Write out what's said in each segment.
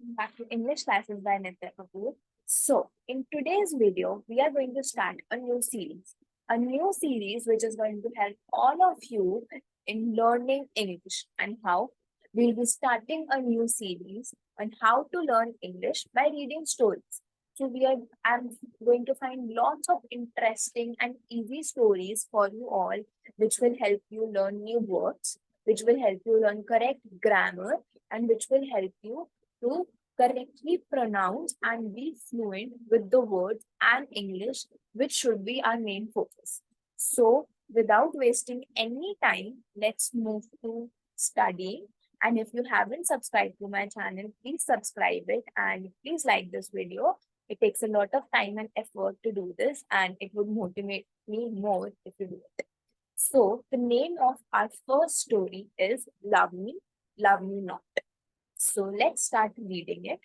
welcome back to English Classes by Nitya Kapoor. So, in today's video, we are going to start a new series which is going to help all of you in learning English and how we'll be starting a new series on how to learn English by reading stories. I'm going to find lots of interesting and easy stories for you all, which will help you learn new words, which will help you learn correct grammar, and which will help you to correctly pronounce and be fluent with the words and English, which should be our main focus. So, without wasting any time, let's move to studying. And if you haven't subscribed to my channel, please subscribe it and please like this video. It takes a lot of time and effort to do this, and it would motivate me more if you do it. So, the name of our first story is Love Me Not. So let's start reading it.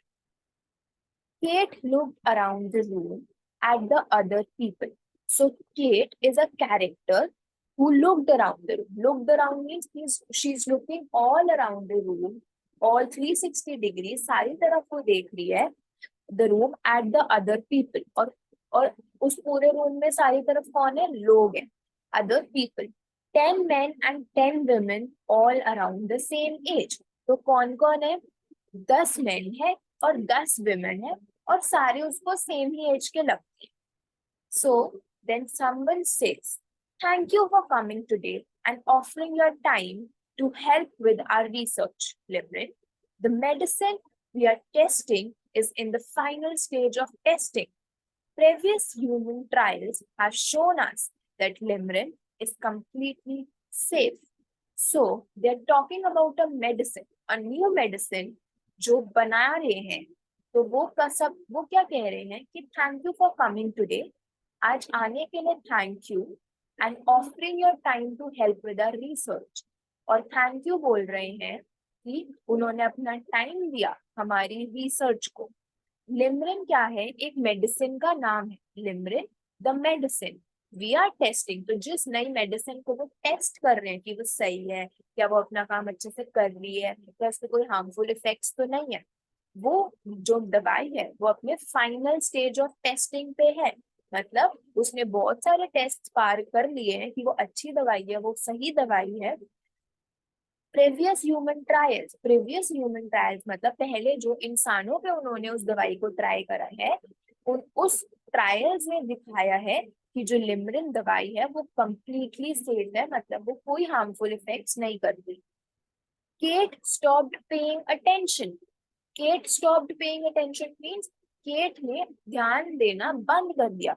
Kate looked around the room at the other people. So Kate is a character who looked around the room. Looked around means she's looking all around the room, all 360 degrees, सारी तरफ वो देख रही है the room at the other people. और उस पूरे room में सारी तरफ कौन है? लोग हैं, other people. 10 men and 10 women all around the same age. तो कौन कौन है? 10 men है और 10 women है और सारे उसको सेम ही एज के लगते हैं. So then someone says, "Thank you for coming today and offering your time to help with our research, Limrin. The medicine we are testing is in the final stage of testing. Previous human trials have shown us that Limrin is completely safe." So they're talking about a medicine, a new medicine जो बना रहे हैं. तो वो क्या कह रहे हैं कि thank you for coming today, आज आने के लिए thank you, and offering your time to help with our research. और थैंक यू बोल रहे हैं कि उन्होंने अपना टाइम दिया हमारी रिसर्च को. लिमरिन क्या है? एक मेडिसिन का नाम है. Limrin the medicine we are testing. तो जिस नई मेडिसिन को वो टेस्ट कर रहे हैं कि वो सही है, क्या वो अपना काम अच्छे से कर रही है, क्या उसके कोई हार्मफुल इफेक्ट्स तो नहीं है, वो जो दवाई है वो अपने फाइनल स्टेज ऑफ टेस्टिंग पे है. मतलब उसने बहुत सारे टेस्ट पार कर लिए हैं कि वो अच्छी दवाई है, वो सही दवाई है. प्रीवियस ह्यूमन ट्रायल्स मतलब पहले जो इंसानों पे उन्होंने उस दवाई को ट्राई करा है, उस ट्रायल्स में दिखाया है कि जो लिमरिन दवाई है वो कंप्लीटली सेफ है, मतलब वो कोई हार्मफुल इफेक्ट्स नहीं करती. Kate stopped paying attention. Kate stopped paying attention means Kate ने ध्यान देना बंद कर दिया.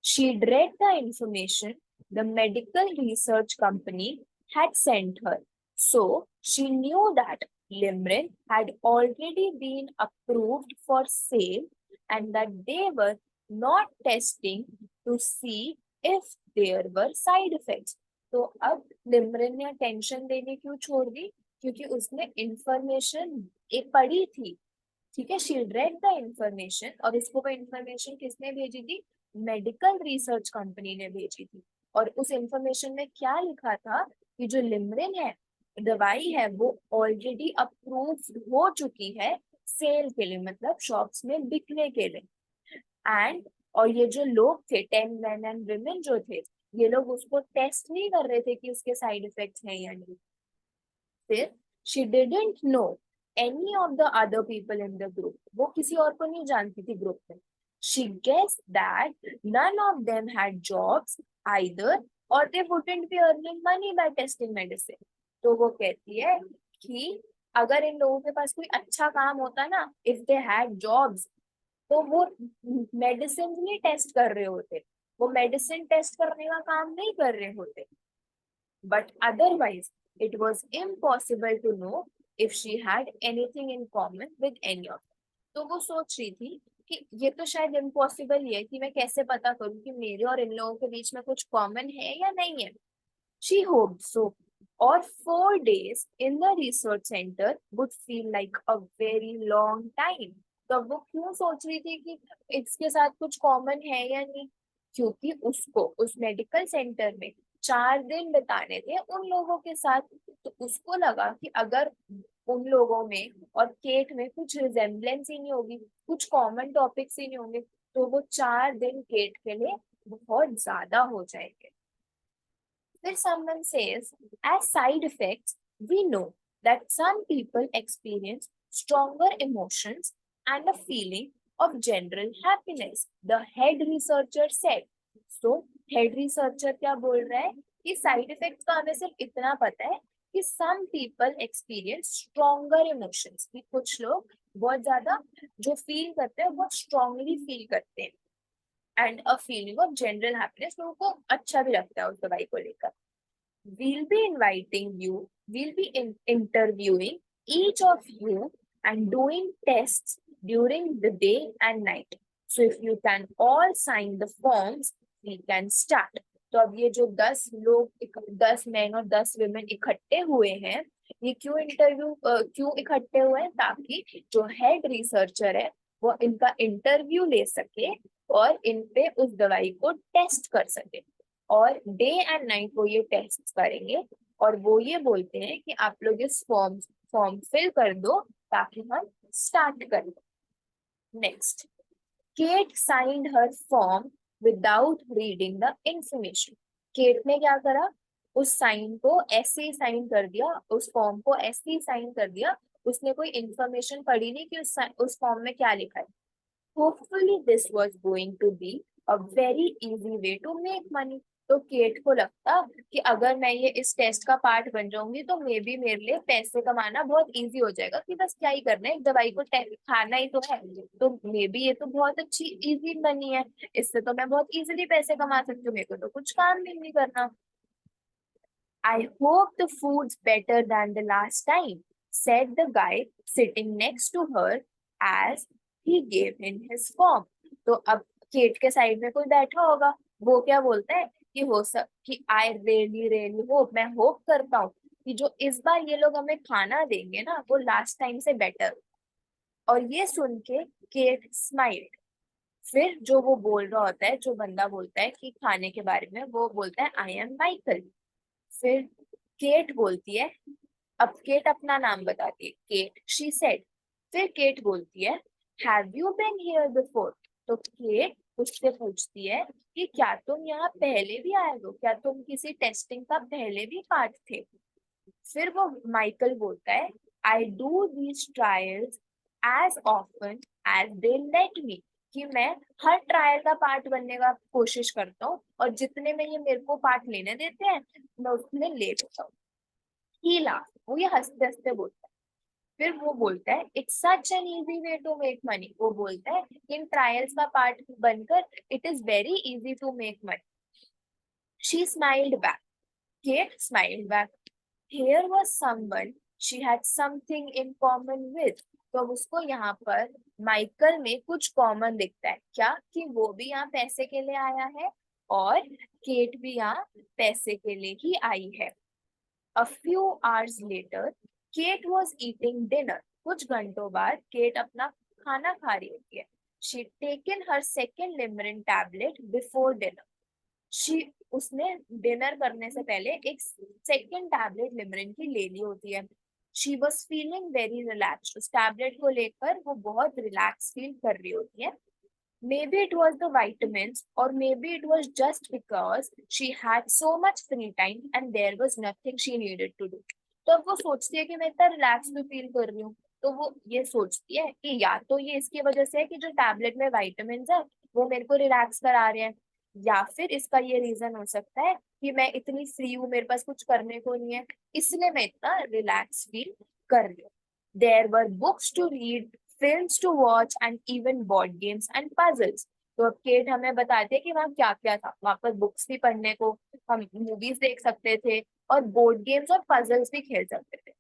She read the information the medical research company had sent her. So she knew that Limrin had already been approved for sale and that they were not testing to see if there were side effects. तो अब लिमरिन ने tension देनी क्यों छोड़ दी? क्योंकि उसने information एक पढ़ी थी. ठीक है, शी रेड द इंफॉर्मेशन, और उसको वो इंफॉर्मेशन किसने भेजी थी? मेडिकल रिसर्च कंपनी ने भेजी थी. और उस इंफॉर्मेशन में क्या लिखा था कि जो लिमरिन है, दवाई है, वो ऑलरेडी अप्रूव्ड हो चुकी है सेल के लिए, मतलब शॉप्स में बिकने के लिए. एंड और ये जो लोग थे 10 men and women जो थे, ये लोग उसको टेस्ट नहीं कर रहे थे कि उसके साइड इफेक्ट्स हैं या नहीं. फिर she didn't know any of the other people in the group. वो किसी और को नहीं जानती थी ग्रुप में. She guessed that none of them had jobs either or they wouldn't be earning money by testing medicine. तो वो कहती है कि अगर इन लोगों के पास कोई अच्छा काम होता ना, if they had jobs, तो वो मेडिसिन नहीं टेस्ट कर रहे होते, वो मेडिसिन टेस्ट करने का काम नहीं कर रहे होते. But otherwise, it was impossible to know if she had anything in common with any of them. तो वो सोच रही थी कि ये तो शायद इम्पॉसिबल ही है कि मैं कैसे पता करूं कि मेरे और इन लोगों के बीच में कुछ कॉमन है या नहीं है. She hoped so. Or 4 days in the research center would feel like a very long time. तो वो क्यों सोच रही थी कि इसके साथ कुछ कॉमन है या नहीं? क्योंकि उसको उस मेडिकल सेंटर में 4 दिन बिताने थे उन लोगों के साथ। तो उसको लगा कि अगर उन लोगों में और केट में कुछ रिजेम्बलेंस ही नहीं होगी, कुछ कॉमन टॉपिक्स ही नहीं होंगे, तो वो 4 दिन केट के लिए बहुत ज्यादा हो जाएंगे। When someone says, as side effects, we know that some people experience stronger emotions and a feeling of general happiness, the head researcher said. So, head researcher क्या बोल रहा है कि साइड इफेक्ट्स का हमें सिर्फ इतना पता है कि some people experience stronger emotions, कि कुछ लोग बहुत ज्यादा जो फील करते हैं बहुत स्ट्रांगली फील करते हैं, and a feeling of general happiness, लोगों को अच्छा भी लगता है उस दवाई को लेकर। We'll be interviewing each of you and doing tests during the day and night. So if you can all sign the forms, we can start. तो अब ये जो 10 लोग 10 मैन और 10 वुमेन इकट्ठे हुए हैं, ये क्यों इकट्ठे हुए हैं, ताकि जो हेड रिसर्चर है वो इनका इंटरव्यू ले सके और इन पे उस दवाई को टेस्ट कर सके। और डे एंड नाइट वो ये टेस्ट करेंगे और वो ये बोलते हैं कि आप लोग इस फॉर्म फिल कर दो ताकि हम स्टार्ट करें। Next, Kate signed her form without reading the information. Kate ने क्या करा, उस साइन को ऐसे ही साइन कर दिया, उस फॉर्म को ऐसे ही साइन कर दिया, उसने कोई इंफॉर्मेशन पढ़ी नहीं कि उस फॉर्म में क्या लिखा है। Hopefully this was going to be a very easy way to make money. तो केट को लगता कि अगर मैं ये इस टेस्ट का पार्ट बन जाऊंगी तो मे बी मेरे लिए पैसे कमाना बहुत इजी हो जाएगा, कि बस क्या ही करना है, एक दवाई को खाना ही तो है, तो मे बी ये तो बहुत अच्छी इजी मनी है, इससे तो मैं बहुत इजीली पैसे कमा सकती हूँ, मेरे को तो कुछ काम भी नहीं करना। I hope the food's better than the last time, said the guy sitting next to her as he gave in his form. तो अब केट के साइड में कोई बैठा होगा, वो क्या बोलता है कि हो सक कि आई रियली होप, मैं होप करता हूँ कि जो इस बार ये लोग हमें खाना देंगे ना वो लास्ट टाइम से बेटर। और ये सुन के केट स्माइल्ड। फिर जो वो बोल रहा होता है, जो बंदा बोलता है कि खाने के बारे में, वो बोलता है आई एम माइकल। फिर केट बोलती है, अब केट अपना नाम बताती है, केट शी सेड। फिर केट बोलती है have you been here before. तो केट उससे पूछती है कि क्या तुम यहाँ पहले भी आए हो, क्या तुम किसी टेस्टिंग का पहले भी पार्ट थे। फिर वो माइकल बोलता है I do these trials as often as they let me, कि मैं हर ट्रायल का पार्ट बनने का कोशिश करता हूँ और जितने में ये मेरे को पार्ट लेने देते हैं मैं उसमें ले लेता हूँ। ही लाफ, वो ये हंसते हंसते बोलता है। फिर वो बोलता है it's such an easy way to make money, वो बोलता है इन ट्रायल्स का पार्ट बनकर it is very easy to make money. She smiled back, Kate smiled back. Here was someone she had something in common with. तो अब उसको यहाँ पर माइकल में कुछ कॉमन दिखता है, क्या कि वो भी यहाँ पैसे के लिए आया है और केट भी यहाँ पैसे के लिए ही आई है। A few hours later, Kate was eating dinner. कुछ घंटों बाद केट अपना खाना खा रही होती है। She'd taken her second Limerin tablet before dinner. उसने डिनर करने से पहले एक सेकेंड टैबलेट लिमरिन की ले ली होती है। She was feeling very relax, उस टैबलेट को लेकर वो बहुत रिलैक्स फील कर रही होती है। Maybe it was the vitamins, or maybe it was just because she had so much free time and there was nothing she needed to do. तो अब वो सोचती है कि मैं इतना रिलैक्स भी फील कर रही हूँ, तो वो ये सोचती है कि या तो ये इसकी वजह से है कि जो टैबलेट में विटामिन्स है वो मेरे को रिलैक्स करा रहे हैं, या फिर इसका ये रीजन हो सकता है कि मैं इतनी फ्री हूँ, मेरे पास कुछ करने को नहीं है, इसलिए मैं इतना रिलैक्स फील कर रही हूँ। There were books to read, films to watch and even board games and puzzles. तो अब केट हमें बताते हैं कि वहाँ क्या क्या था, वहां पर बुक्स भी पढ़ने को, हम मूवीज देख सकते थे और बोर्ड गेम्स और पजल्स भी खेल सकते थे।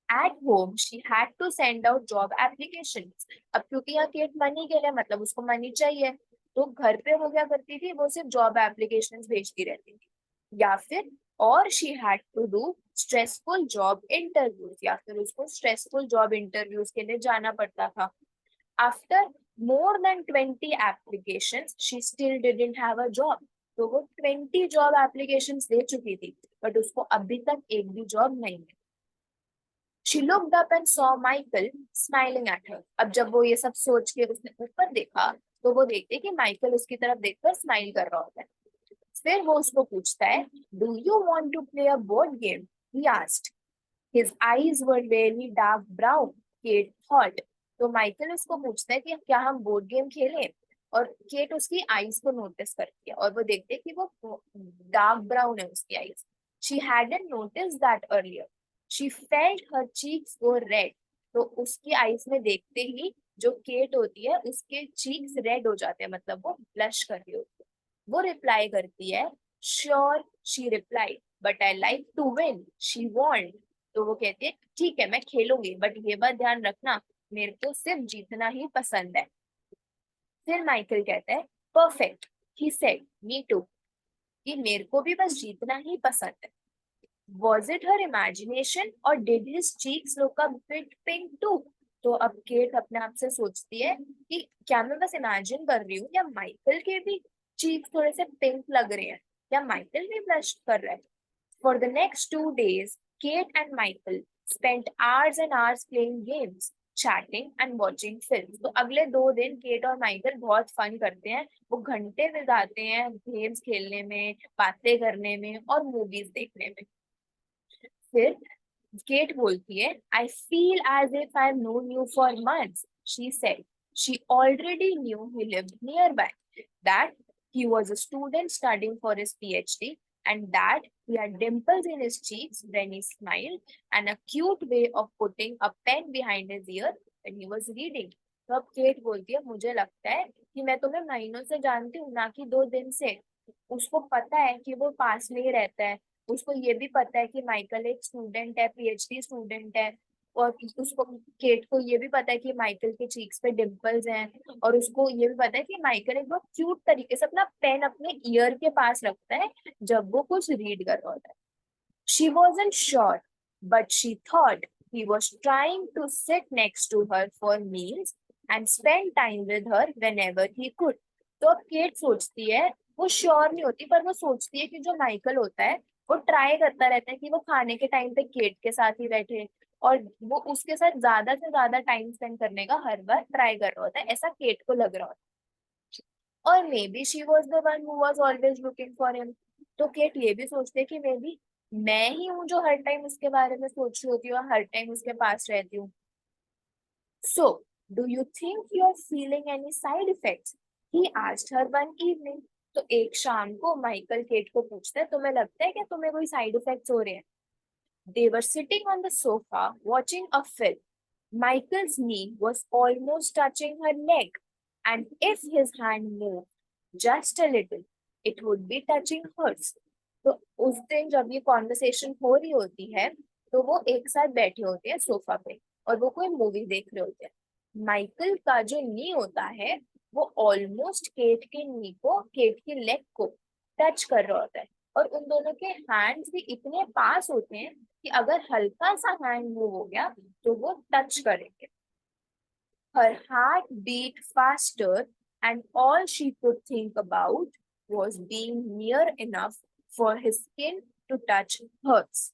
At home she had to send out job applications. अब क्योंकि यहाँ केट मनी के लिए, मतलब उसको मनी चाहिए, तो घर पे वो क्या करती थी, वो सिर्फ जॉब एप्लीकेशंस भेजती रहती थी, या फिर और she had to do stressful job interviews, या फिर उसको स्ट्रेसफुल जॉब इंटरव्यूज के लिए जाना पड़ता था। After more than 20 applications she still didn't have a job. तो वो 20 जॉब एप्लीकेशन दे चुकी थी, बट उसको अभी तक एक भी जॉब नहीं मिली। She looked up and saw Michael smiling at her. अब जब वो ये सब सोच के उसने ऊपर देखा, तो वो देखते कि माइकल उसकी तरफ देखकर स्माइल कर रहा होता है। फिर वो उसको पूछता है, "Do you want to play a board game?" He asked. His eyes were very dark brown. Kate thought. तो माइकल उसको पूछता है कि क्या हम बोर्ड गेम खेलें, और केट उसकी आईज को नोटिस करती है और वो देखते है कि वो डार्क ब्राउन है उसकी eyes. She hadn't noticed that earlier. She felt her cheeks go red. तो उसकी आईज में देखते ही जो केट होती है उसके चीक्स रेड हो जाते हैं, मतलब वो ब्लश कर रही होती है। वो रिप्लाई करती है, sure, she reply, but I like to win, she want. तो वो कहती है ठीक है मैं खेलूंगी, बट ये बात ध्यान रखना मेरे को सिर्फ जीतना ही पसंद है। फिर माइकल कहता है, perfect, he said, me too, कि मेरे को भी बस जीतना ही पसंद है। Was it her imagination or did his cheeks look a bit pink too? तो अब केट अपने आप से सोचती है कि क्या मैं बस इमेजिन कर रही हूँ या माइकल के भी चीक्स थोड़े से पिंक लग रहे हैं, या माइकल भी ब्लश कर रहा है। For the next 2 days, Kate and Michael spent hours and hours playing games, chatting and watching films. तो अगले 2 दिन केट और माइकल बहुत फन करते हैं, वो घंटे बिताते हैं गेम्स खेलने में, बातें करने में और मूवीज देखने में। फिर केट बोलती है, I feel as if I known you for months, she said. She already knew he lived nearby, that he was a student studying for his PhD, and that he had dimples in his cheeks when he smiled, and a cute way of putting a pen behind his ear when he was reading. तो अब cat बोलती है, मुझे लगता है कि मैं तुम्हें महीनों से जानती हूँ, ना कि 2 दिन से। उसको पता है कि वो पास में ही रहता है, उसको ये भी पता है कि माइकल एक स्टूडेंट है, PhD स्टूडेंट है, और उसको, केट को ये भी पता है कि माइकल के चीक्स पे डिंपल्स हैं, और उसको ये भी पता है कि माइकल एक बहुत क्यूट तरीके से अपना पेन अपने ईयर के पास रखता है जब वो कुछ रीड कर रहा होता है। She wasn't sure, but she thought he was trying to sit next to her for meals and spend time with her whenever he could. तो अब केट सोचती है, वो श्योर नहीं होती पर वो सोचती है कि जो माइकल होता है वो ट्राई करता रहता है कि वो खाने के टाइम पे केट के साथ ही बैठे, और वो उसके साथ ज्यादा से ज्यादा टाइम स्पेंड करने का हर बार ट्राई कर रहा होता है, ऐसा केट को लग रहा होता है। और may be she was the one who was always looking for him. तो केट ये भी सोचती है कि मे बी मैं ही हूँ जो हर टाइम उसके बारे में सोच रही होती हूँ और हर टाइम उसके पास रहती हूँ। So do you think you are feeling any side effects, he asked her one evening. तो एक शाम को माइकल केट को पूछता है, तुम्हें लगता है कि तुम्हें कोई साइड इफेक्ट्स हो रहे हैं? They were sitting on the sofa watching a film. Michael's knee was almost touching her leg, and if his hand moved just a little, it would be touching hers. तो उस दिन जब ये conversation हो रही होती है, तो वो एक साथ बैठे होते हैं सोफा पे और वो कोई मूवी देख रहे होते हैं। माइकल का जो नी होता है वो ऑलमोस्ट केट के नी को, केट की लेग को टच कर रहा होता है, और उन दोनों के हैंड्स भी इतने पास होते हैं कि अगर हल्का सा हैंड मूव हो गया तो वो टच करेंगे। Her heart beat faster, and all she could think about was being near enough for his skin to touch hers.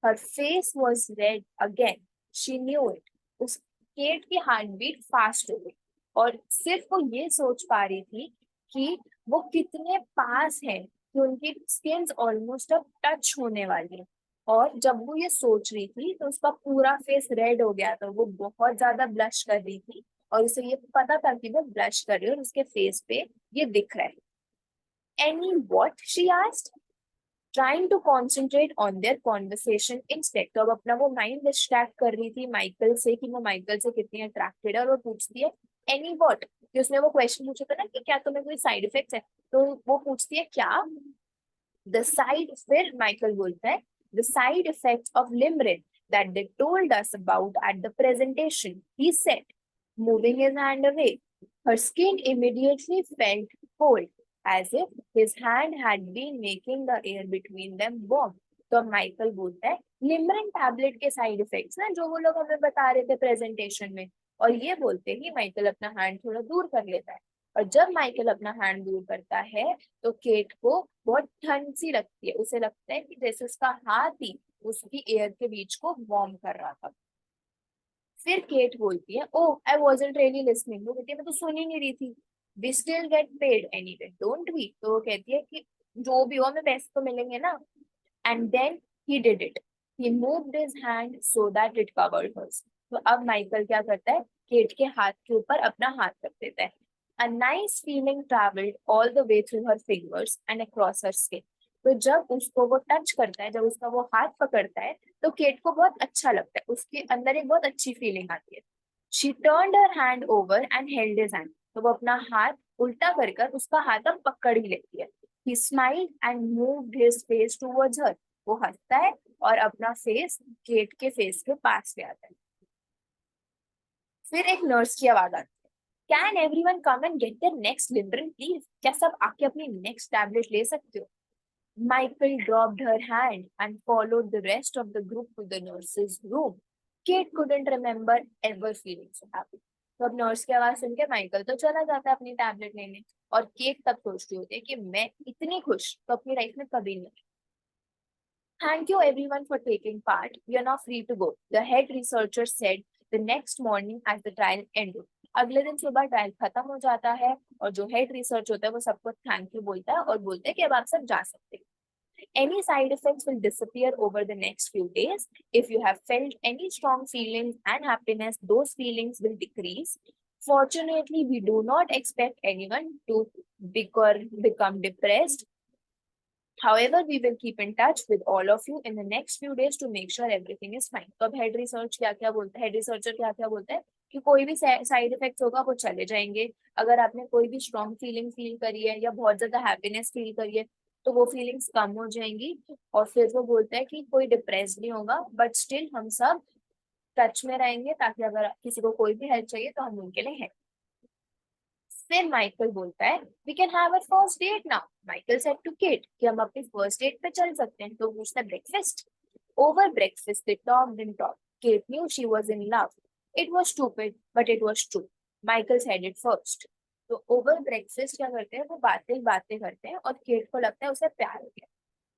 Her face was red again. She knew it. उस cat की heart beat fast हो गई, और सिर्फ वो ये सोच पा रही थी कि वो कितने पास है कि उनकी स्किन ऑलमोस्ट अब टच होने वाली है। और जब वो ये सोच रही थी तो उसका पूरा फेस रेड हो गया था, वो बहुत ज्यादा ब्लश कर रही थी, और उसे ये पता था कि वो ब्लश कर रही है और उसके फेस पे ये दिख रहा है। Any what, she asked, trying to concentrate on their conversation instead. तो अब अपना वो माइंड डिस्ट्रैक्ट कर रही थी माइकल से कि वो माइकल से कितनी अट्रैक्टेड है, और वो पूछती है एनी व्हाट, कि उसने वो क्वेश्चन पूछा था ना कि क्या तुम्हें कोई साइड इफेक्ट्स है, तो वो पूछती है क्या, द साइड, फिर माइकल बोलता है the side effects of Limrin that they told us about at the presentation, he said, moving his hand away. Her skin immediately felt cold, as if his hand had been making the air between them warm. तो Michael बोलता है लिमरिन tablet के side effects ना जो वो लोग हमें बता रहे थे प्रेजेंटेशन में, और ये बोलते ही माइकल अपना हैंड थोड़ा दूर कर लेता है। और जब माइकल अपना हैंड दूर करता है तो केट को बहुत ठंड सी लगती है, उसे लगता है कि जैसे उसका हाथ ही उसकी एयर के बीच को वार्म कर रहा था। फिर केट बोलती है, ओह आई वाजंट रियली लिसनिंग, वो कहती है मैं तो सुन ही नहीं रही थी। We still get paid anyway don't we, तो वो कहती है कि जो भी हो हमें पैसे तो मिलेंगे ना। And then he did it, he moved his hand so that it covered hers. तो अब माइकल क्या करता है, केट के हाथ के ऊपर अपना हाथ रख देता है। A nice feeling travelled all the way through her fingers and across her skin. तो जब उसको वो टच करता है, जब उसका वो हाथ पकड़ता है, तो केट को बहुत अच्छा लगता है, उसके अंदर एक बहुत अच्छी फीलिंग आती है। She turned her hand over and held his hand, तो वो अपना हाथ उल्टा कर कर उसका हाथ अब पकड़ ही लेती है। ही smiled and moved his face towards हर, वो हंसता है और अपना फेस केट के फेस के पास ले आता है। फिर एक नर्स की आवाज आती है, can everyone come and get their next Limrin please, क्या सब आके अपनी नेक्स्ट टैबलेट ले सकते हो? Michael dropped her hand and followed the rest of the group to the nurse's room. Kate couldn't remember ever feeling so happy. तो अब nurse की आवाज सुन के माइकल तो चला जाता है अपनी टैबलेट लेने, और केट तब सोचती होती है कि मैं इतनी खुश तो अपनी लाइफ में कभी नहीं। Thank you everyone for taking part. We are now free to go, the head researcher said the next morning as the trial ended. अगले दिन सुबह ट्रायल खत्म हो जाता है और जो हेड रिसर्च होता है वो सबको थैंक यू बोलता है और बोलते हैं कि अब आप सब जा सकते हैं। Any side effects will disappear over the next few days. If you have felt any strong feelings and happiness, those feelings will decrease. Fortunately, we do not expect anyone to become depressed. However, we will keep in touch with all of you in the next few days to make sure everything is fine. तो अब head research क्या क्या बोलता है, head researcher क्या क्या बोलता है कि कोई भी साइड इफेक्ट्स होगा वो चले जाएंगे। अगर आपने कोई भी स्ट्रॉन्ग फीलिंग फील करी है या बहुत ज्यादा हैप्पीनेस फील करी है तो वो फीलिंग्स कम हो जाएंगी। और फिर वो बोलता है कि कोई डिप्रेस नहीं होगा, बट स्टिल हम सब टच में रहेंगे ताकि अगर किसी को कोई भी हेल्प चाहिए तो हम उनके लिए हैं। फिर माइकल बोलता है, we can have a first date now. Michael said to Kate कि हम अपनी फर्स्ट डेट पे चल सकते हैं। तो पूछता है breakfast. Over breakfast they talked and talked. Kate knew she was in love. It was stupid but it was true. Michael said it first. तो ओवर ब्रेकफास्ट क्या करते हैं, वो बातें बातें करते हैं और केट को लगता है उसे प्यार हो गया।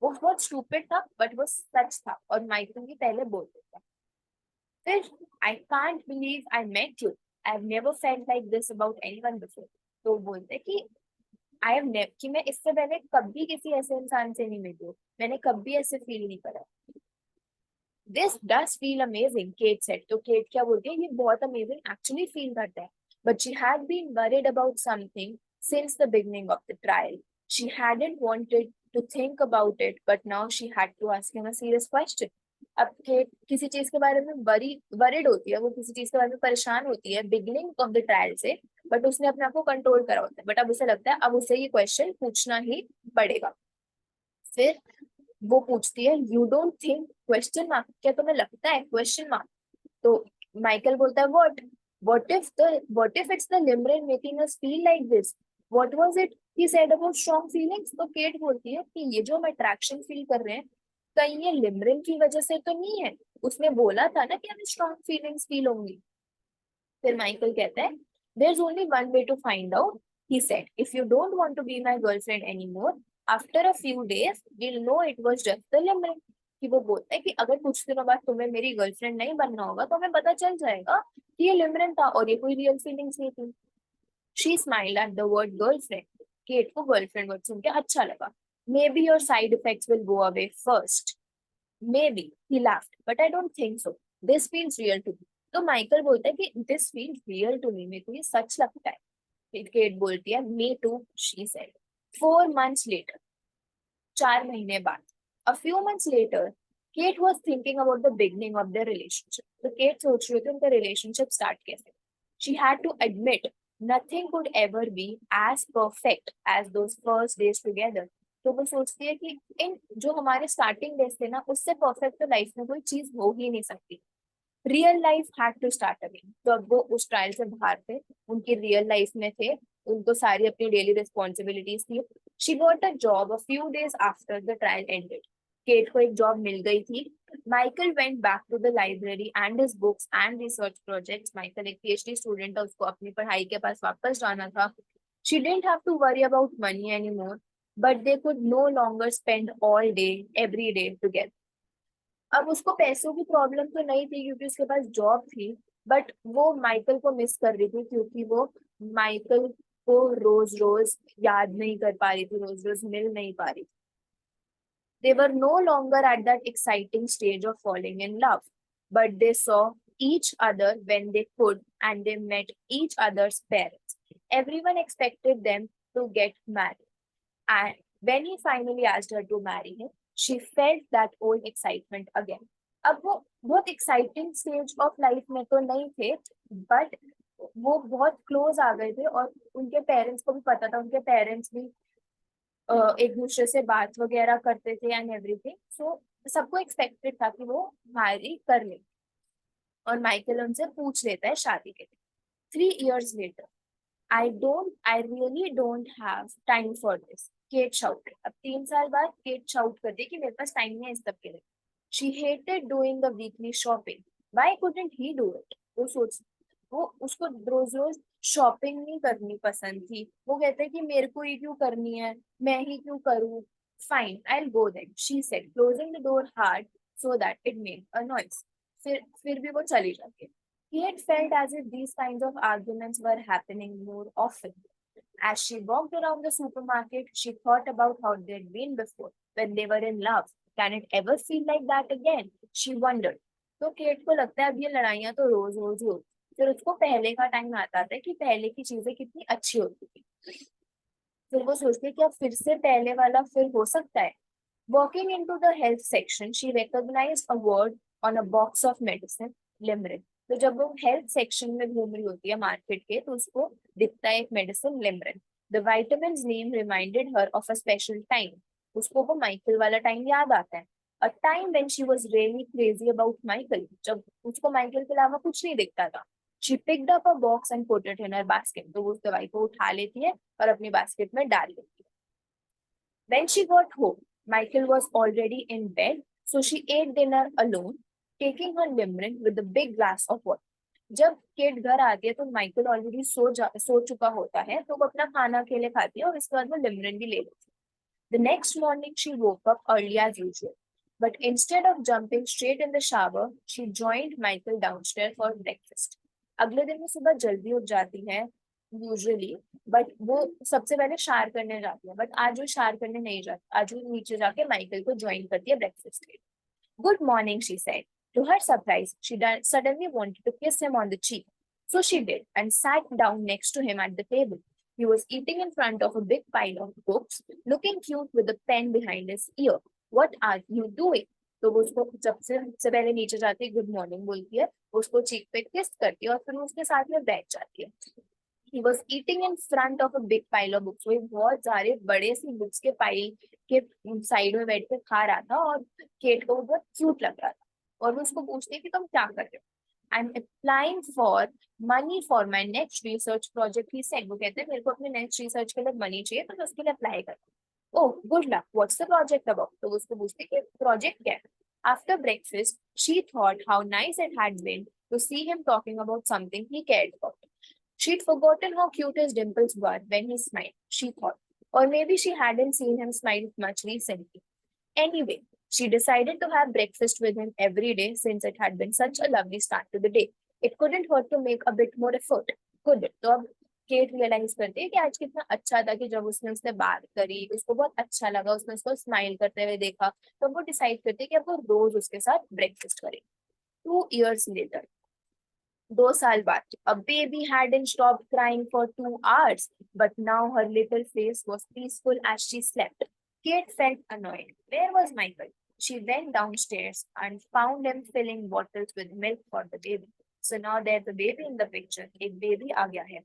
वो बहुत स्टूपिड था बट वो सच था और माइकल भी पहले बोल देता है। फिर I can't believe I met you, I have never felt like this about anyone before. तो बोलते हैं कि आई हैव नेवर, कि मैं इससे पहले कभी किसी ऐसे इंसान से नहीं मिली हूँ, मैंने कभी ऐसे फील नहीं करा। This does feel amazing, Kate said. तो केट क्या बोलती है, ये बहुत अमेजिंग एक्चुअली फील करता है। But she had been worried about something since the beginning of the trial. She hadn't wanted to think about it but now she had to ask him a serious question. अब Kate किसी चीज के बारे में worried होती है, वो किसी चीज के बारे में परेशान होती है बिगनिंग ऑफ द ट्रायल से, बट उसने अपने आप को कंट्रोल करा होता है। बट अब उसे लगता है अब उसे ये क्वेश्चन पूछना ही पड़ेगा। फिर वो पूछती है, you don't think, question mark, क्या तुम्हें लगता है, क्वेश्चन मार्क। तो माइकल बोलता है, what if it's the Limrin making us feel like this, what was it he said about strong feelings. तो केट बोलती है कि ये जो हम अट्रैक्शन फील कर रहे हैं कहीं ये लिमरिन की वजह से तो नहीं है, उसने बोला था ना कि हमें स्ट्रॉन्ग फीलिंग्स फील होंगी। फिर माइकल कहता है, there's only one way to find out, he said. If you don't want to be my girlfriend anymore, after a few days, we'll know it was just the limerick. कि वो बोलता है कि अगर कुछ दिनों बाद तुम्हें मेरी गर्लफ्रेंड नहीं बनना होगा तो हमें पता चल जाएगा कि ये लिमरिन था और ये कोई रियल फीलिंग्स नहीं थी। She smiled at the word girlfriend. Kate को गर्लफ्रेंड वर्ड सुन के अच्छा लगा। Maybe your side effects will go away first. Maybe, he laughed, but I don't think so. This feels real to me. तो Michael बोलता है कि this feels real to me, मेरे को ये सच लगता है। फिर केट बोलती है, me too, she said. 4 months later, 4 महीने बाद, a few months later, Kate was thinking about the beginning of their relationship. तो केट सोच रही थी उनका रिलेशनशिप स्टार्ट कैसे। She had to admit nothing could ever be as perfect as those first days together. तो वो सोचती है कि इन जो हमारे स्टार्टिंग डेज थे ना उससे परफेक्ट तो लाइफ में कोई चीज हो ही नहीं सकती। Real life had to start again. तो अब वो उस ट्रायल से बाहर थे, उनकी रियल लाइफ में थे, उनको सारी अपनी डेली रिस्पॉन्सिबिलिटीज थी। She got a job a few days after the trial ended. Kate को एक जॉब मिल गई थी। Michael went back to the library and his books and research projects. Michael एक पीएचडी स्टूडेंट है, उसको अपनी पढ़ाई के पास वापस जाना था। She didn't have to worry about money anymore, but they could no longer spend all day every day together. अब उसको पैसों की प्रॉब्लम तो नहीं थी क्योंकि उसके पास जॉब थी, बट वो माइकल को मिस कर रही थी क्योंकि वो माइकल को रोज रोज याद नहीं कर पा रही थी, रोज रोज मिल नहीं पा रही थी. They were no longer at that exciting stage of falling in love, but they saw each other when they could and they met each other's parents. Everyone expected them to get married. And when he finally asked her to marry him, she felt that old excitement again. अब वो बहुत exciting stage of life में तो नहीं थे, but वो बहुत close आ गए थे और उनके पेरेंट्स को भी पता था, उनके पेरेंट्स भी एक दूसरे से बात वगैरह करते थे एंड एवरीथिंग. सो सबको एक्सपेक्टेड था कि वो मैरी कर ले और माइकल उनसे पूछ लेता है शादी के लिए. 3 years later, I really don't have time for this, Kate shouted. अब 3 साल बाद केट शाउट कर दी कि मेरे पास टाइम नहीं है इस सब के लिए. She hated doing the weekly shopping. Why couldn't he do it? वो उसको रोज रोज शॉपिंग नहीं करनी पसंद थी. वो कहते कि मेरे को ही क्यों करनी है, मैं ही क्यों करूँ. Fine, I will go then, she said, closing the door hard so that it made a noise. फिर भी वो चली जाती. He had felt as if these kinds of arguments were happening more often. As she walked around the supermarket, she thought about how they'd been before, when they were in love. Can it ever feel like that again? She wondered. तो cat को लगता है अब ये लड़ाइयाँ तो रोज रोज ही होती. फिर उसको पहले का टाइम आता था कि पहले की चीजें कितनी अच्छी होती थी. फिर वो सोचती है कि अब फिर से पहले वाला फिर हो सकता है. Walking into the health section, she recognized a word on a box of medicine, limerick. तो जब वो हेल्थ सेक्शन में घूम रही होती है मार्केट के, तो उसको दिखता है एक medicine, limerick. The vitamins name reminded her of a special time. उसको वो माइकल वाला टाइम याद आता है. A time when she was really crazy about Michael, जब उसको माइकल के अलावा कुछ नहीं दिखता था. She picked up a box and put it in her basket. तो वो उस दवाई को उठा लेती है और अपनी बास्केट में डाल लेती है. When she got home, Michael was already in bed, so she ate dinner alone, taking her limerick with a big glass of water. जब केट घर आती है तो माइकल ऑलरेडी सो चुका होता है, तो वो अपना खाना अकेले खाती है और इसके बाद वो लिमरिन भी ले लेती है. The next morning she woke up early as usual, but instead of jumping straight in the shower, she joined Michael downstairs for breakfast. अगले दिन वो सुबह जल्दी उठ जाती है यूजुअली, बट वो सबसे पहले शार करने जाती है, बट आज वो शार करने नहीं जाती. आज वो नीचे जाके माइकल को ज्वाइन करती है ब्रेकफास्ट के. Good morning, she said. To her surprise, she suddenly wanted to kiss him on the cheek. So she did and sat down next to him at the table. He was eating in front of a big pile of books, looking cute with a pen behind his ear. What are you doing? तो वो उसको जब से सबसे पहले नीचे जाती है, गुड मॉर्निंग बोलती है, उसको चीक पे किस करती है और फिर उसके साथ में बैठ जाती है. He was eating in front of a big pile of books. वो बहुत सारे बड़े सी बुक्स के पाइल के साइड में बैठ के खा रहा था और केट को बहुत क्यूट लग रहा था. और वो उसको पूछती है कि तुम क्या कर रहे हो. I am applying for money for my next research project, he said. वो कहते हैं मेरे को अपने नेक्स्ट रिसर्च के लिए मनी चाहिए तो मैं उसके लिए अप्लाई कर. Oh good luck, what's the project about. तो वो उसको पूछती है कि प्रोजेक्ट क्या है. After breakfast she thought how nice it had been to see him talking about something he cared about. She'd forgotten how cute his dimples were when he smiled, she thought. Or maybe she hadn't seen him smile much recently. Anyway, she decided to have breakfast with him every day since it had been such a lovely start to the day. It couldn't hurt to make a bit more effort, could it? तो अब cat realise करती है कि आज कितना अच्छा था कि जब उसने उससे बात करी, उसको बहुत अच्छा लगा, उसने उसको स्माइल करते हुए देखा, तो वो डिसाइड करती है कि अब वो रोज उसके साथ ब्रेकफास्ट करे. 2 years later, 2 साल बाद, a baby hadn't stopped crying for 2 hours, but now her little face was peaceful as she slept. Kate felt annoyed. Where was Michael? She went downstairs and found him filling bottles with milk for the baby. So now there's a baby in the picture. एक baby आ गया है.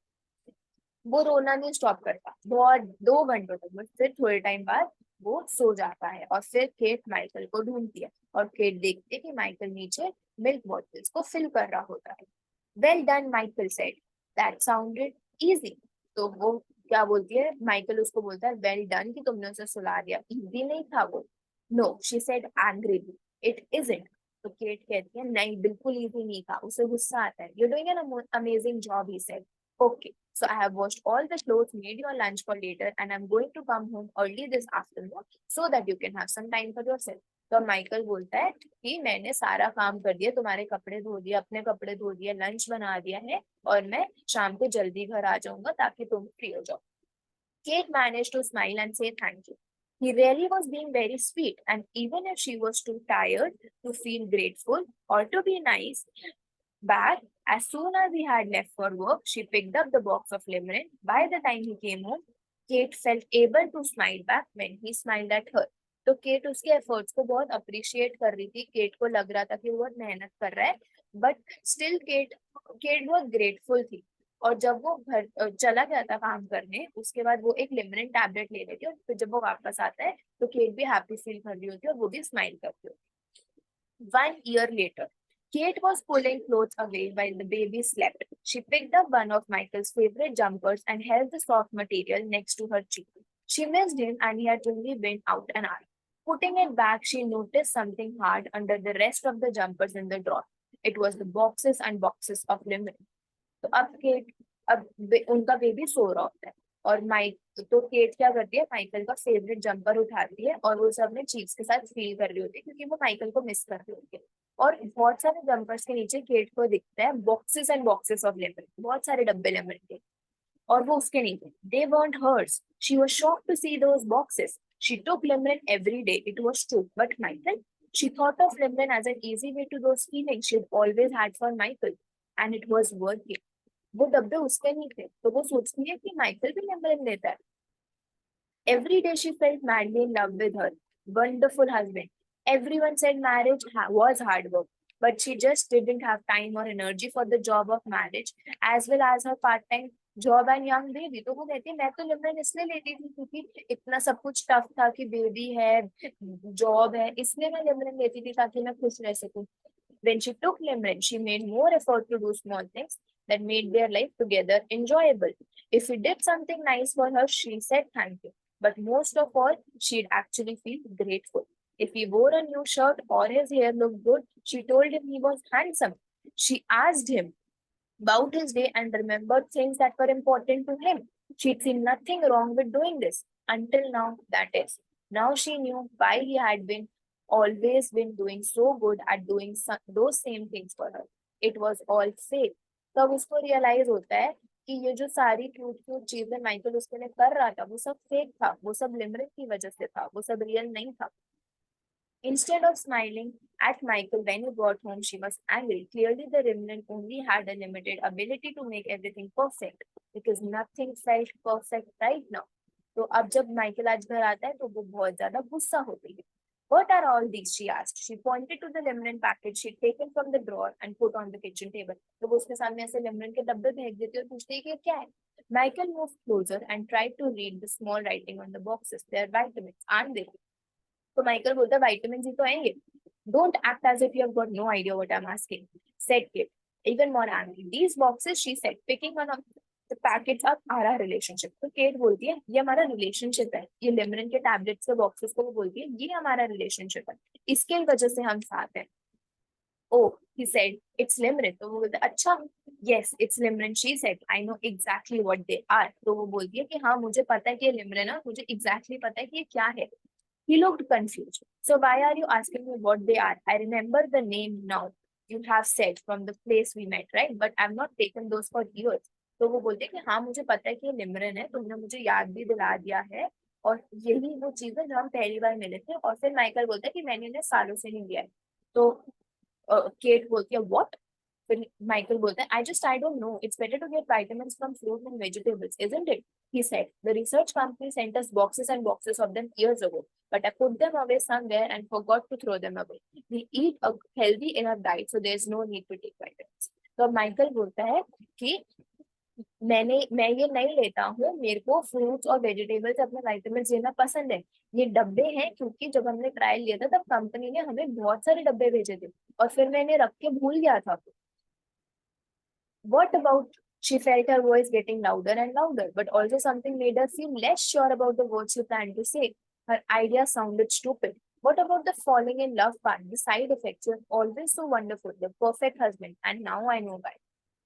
वो रोना नहीं stop करता बहुत 2 घंटों तक, बट फिर थोड़े टाइम बाद वो सो जाता है और फिर केट माइकल को ढूंढती है और केट देखती है कि माइकल नीचे मिल्क बॉटल्स को फिल कर रहा होता है. Well done, Michael said. That sounded easy. तो वो क्या बोलती है, माइकल उसको बोलता है वेल डन कि तुमने उसे सुला दिया. इजी नहीं था वो. No, she said angrily. It isn't. तो केट कहती है नहीं, बिल्कुल इजी नहीं था, उसे गुस्सा आता है. You doing an amazing job, he said. Okay, so I have washed all the clothes, made your lunch for later, and I'm going to come home early this afternoon so that you can have some time for yourself. तो Michael बोलता है कि मैंने सारा काम कर दिया, तुम्हारे कपड़े धो दिए, अपने कपड़े धो दिए, लंच बना दिया है और मैं शाम को जल्दी घर आ जाऊंगा ताकि तुम फ्री हो जाओ. Kate managed to smile and say thank you. He really was being very sweet, and even if she was too tired to feel grateful or to be nice, back, as soon as he had left for work, she picked up the box of lemonade. By the time he came home, Kate felt able to smile back when he smiled at her. तो cat उसके efforts को बहुत appreciate कर रही थी. Cat को लग रहा था कि वो बहुत मेहनत कर रहा है, बट स्टिल केट केट बहुत ग्रेटफुल थी. और जब वो घर चला गया था काम करने, उसके बाद वो एक लिमरिन टैबलेट ले लेती है और फिर जब वो वापस आता है तो केट भी हैप्पी फील कर रही होती है और वो भी स्माइल करती होती है. 1 year later, Kate was pulling clothes away while the baby slept. She picked up one of Michael's favorite jumpers and held the soft material next to her cheek. She missed him and he had only been out an hour. Putting it back, she noticed something hard under the rest of the jumpers in the drawer. It was the boxes and boxes of lemon. तो अब उनका baby सो रहा होता है और तो Kate क्या करती है, माइकल का फेवरेट जंपर उठाती है और वो सब अपने चीज के साथ फील कर रही होती है क्योंकि वो माइकल को मिस कर रही होती है. और बहुत सारे जंपर्स के नीचे केट को दिखता है boxes and boxes of lemon, बहुत सारे डब्बे लेमन के, और वो उसके नीचे. दे weren't hers. She was shocked to see those boxes. She took lemon every day, it was true, but Michael, she thought of lemon as an easy way to those feelings she'd always had for Michael, and it was working. वो डब्बे उसके नहीं थे, तो वो सोचती है कि माइकल भी लेमन लेता है. Every day she felt madly in love with her wonderful husband. Everyone said marriage was hard work, but she just didn't have time or energy for the job of marriage as well as her part-time job and young baby. तो वो कहती है मैं तो लिमरन इसलिए लेती थी क्योंकि इतना सब कुछ टफ था कि बेबी है, जॉब है, इसलिए मैं लिमरन लेती थी ताकि मैं खुश रह सकूं. When she took Limerick, she made more effort to do small things that made their life together enjoyable. If he did something nice for her, she said thank you. But most of all, she'd actually feel grateful. If he wore a new shirt or his hair looked good, she told him he was handsome. She asked him about his day and remembered things that were important to him. She'd seen nothing wrong with doing this until now, that is. Now she knew why he had been always been doing so good at doing those same things for her. It was all fake. तब उसको realise होता है कि ये जो सारी cute cute चीजें Michael उसके लिए कर रहा था वो सब फेक था, वो सब लिमरिक की वजह से था, वो सब रियल नहीं था. Instead of smiling at Michael when he got home, she was angry. Clearly, the remnant only had a limited ability to make everything perfect because nothing felt perfect right now. तो अब जब Michael आज घर आता है तो वो बहुत ज्यादा गुस्सा हो गई है. What are all these? She asked. She pointed to the lemon packet she'd taken from the drawer and put on the kitchen table. तो वो उसके सामने ऐसे लेमन के डब्बे फेंक देती है और पूछती है कि क्या है. Michael moved closer and tried to read the small writing on the boxes. They're vitamins, aren't they? तो माइकल बोलता है विटामिन सी तो है ये. Don't act as if you have got no idea what I'm asking, said Kate, even more angry. These boxes, she said, picking one of the packets up, are our relationship. तो Kate बोलती है ये हमारा relationship है, ये लिमरिन के tablets के boxes को वो बोलती है ये हमारा रिलेशनशिप है, इसके वजह से हम साथ हैं. Oh, he said, it's Limerick. तो वो बोलते अच्छा, yes, it's Limerick. She said, I know exactly what they are. तो वो बोलती है कि हाँ मुझे पता है कि ये Limerick है, मुझे exactly पता है कि ये क्या है. He looked confused. So why are you asking me what they are? I remember the name now. You have said from the place we met, right? But I've not taken those for years. तो वो बोलते हैं कि हाँ मुझे पता है कि ये लिमरन है, तुमने मुझे याद भी दिला दिया है और यही वो चीजें जो हम पहली बार मिले थे. और फिर माइकल बोलता है कि मैंने इन्हें सालों से नहीं लिया है. तो केट बोलती है व्हाट. फिर माइकल बोलता है I don't know. It's better to get vitamins from fruit and vegetables, isn't it? He said, the research company sent us boxes and boxes of them years ago, but I put them away somewhere and forgot to throw them away. We eat a healthy enough diet, so there's no need to take vitamins. तो Michael बोलता है कि मैं ये नहीं लेता हूँ, मेरे को फ्रूट्स और वेजिटेबल्स अपने विटामिन्स लेना पसंद है. ये डब्बे हैं क्योंकि जब हमने ट्रायल लिया था तब कंपनी ने हमें बहुत सारे डब्बे भेजे थे और फिर मैंने रख के भूल गया था. What about? She felt her voice getting louder and louder, but also something made her feel less sure about the words she planned to say. Her idea sounded stupid. What about the falling in love part, the side effects? You're always so wonderful, the perfect husband, and now I know why.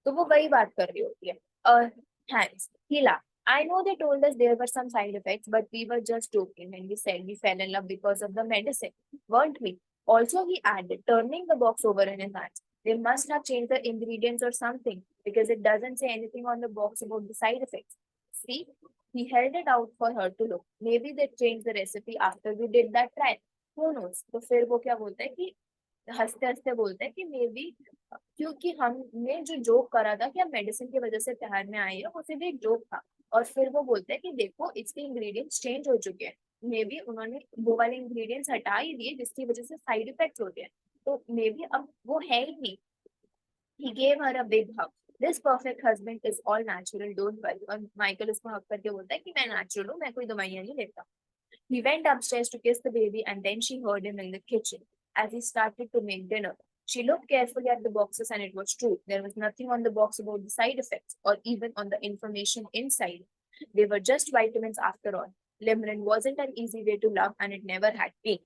तो वो वही बात कर रही होती है. Thanks. He laughed. I know they told us there were some side effects, but we were just joking when we said we fell in love because of the medicine, weren't we? Also, he added, turning the box over in his hands. They must have changed the ingredients or something because it doesn't say anything on the box about the side effects. See, he held it out for her to look. Maybe they changed the recipe after we did that trial. Who knows? तो फिर वो क्या बोलता है कि हंसते हंसते बोलते हैं कि मे बी क्योंकि हमने जो जोक करा था कि हम मेडिसिन की वजह से प्यार में आए हैं वो सिर्फ एक जोक था और फिर वो बोलते हैं कि देखो इसके इंग्रेडिएंट्स चेंज हो चुके हैं मे बी उन्होंने वो वाले इंग्रेडिएंट्स हटा ही दिए जिसकी वजह से साइड इफेक्ट्स होते हैं तो मे बी अब वो है ही नहीं he gave her a big hug. This perfect husband is all natural, don't worry. और माइकल उसको हक करके बोलता है कि मैं नेचुरल हूँ मैं कोई दवाइयाँ नहीं लेता. He went upstairs to kiss the baby and then she heard him in the kitchen as he started to make dinner. She looked carefully at the boxes and it was true. There was nothing on the box about the side effects or even on the information inside. They were just vitamins after all. Lemon wasn't an easy way to love and it never had been.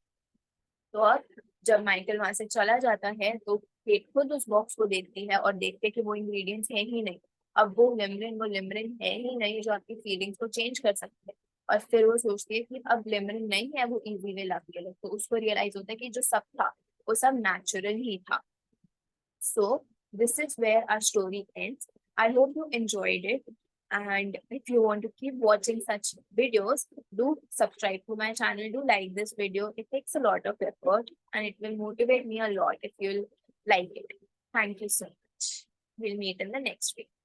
तो अब जब Michael वहां से चला जाता है तो cat खुद उस बॉक्स को देखती है और देखते है कि वो इंग्रेडिएंट्स है ही नहीं. अब वो लिमरिन है ही नहीं जो आपकी फीलिंग्स को चेंज कर सकते हैं. और फिर वो सोचती है कि अब लिमरिन नहीं है वो इजी वे लव के लिए तो उसको रियलाइज होता है कि जो सब था वो सब नेचुरल ही था. So this is where our story ends. I hope you enjoyed it. And if you want to keep watching such videos, do subscribe to my channel. Do like this video. It takes a lot of effort and it will motivate me a lot if you'll like it. Thank you so much. We'll meet in the next video.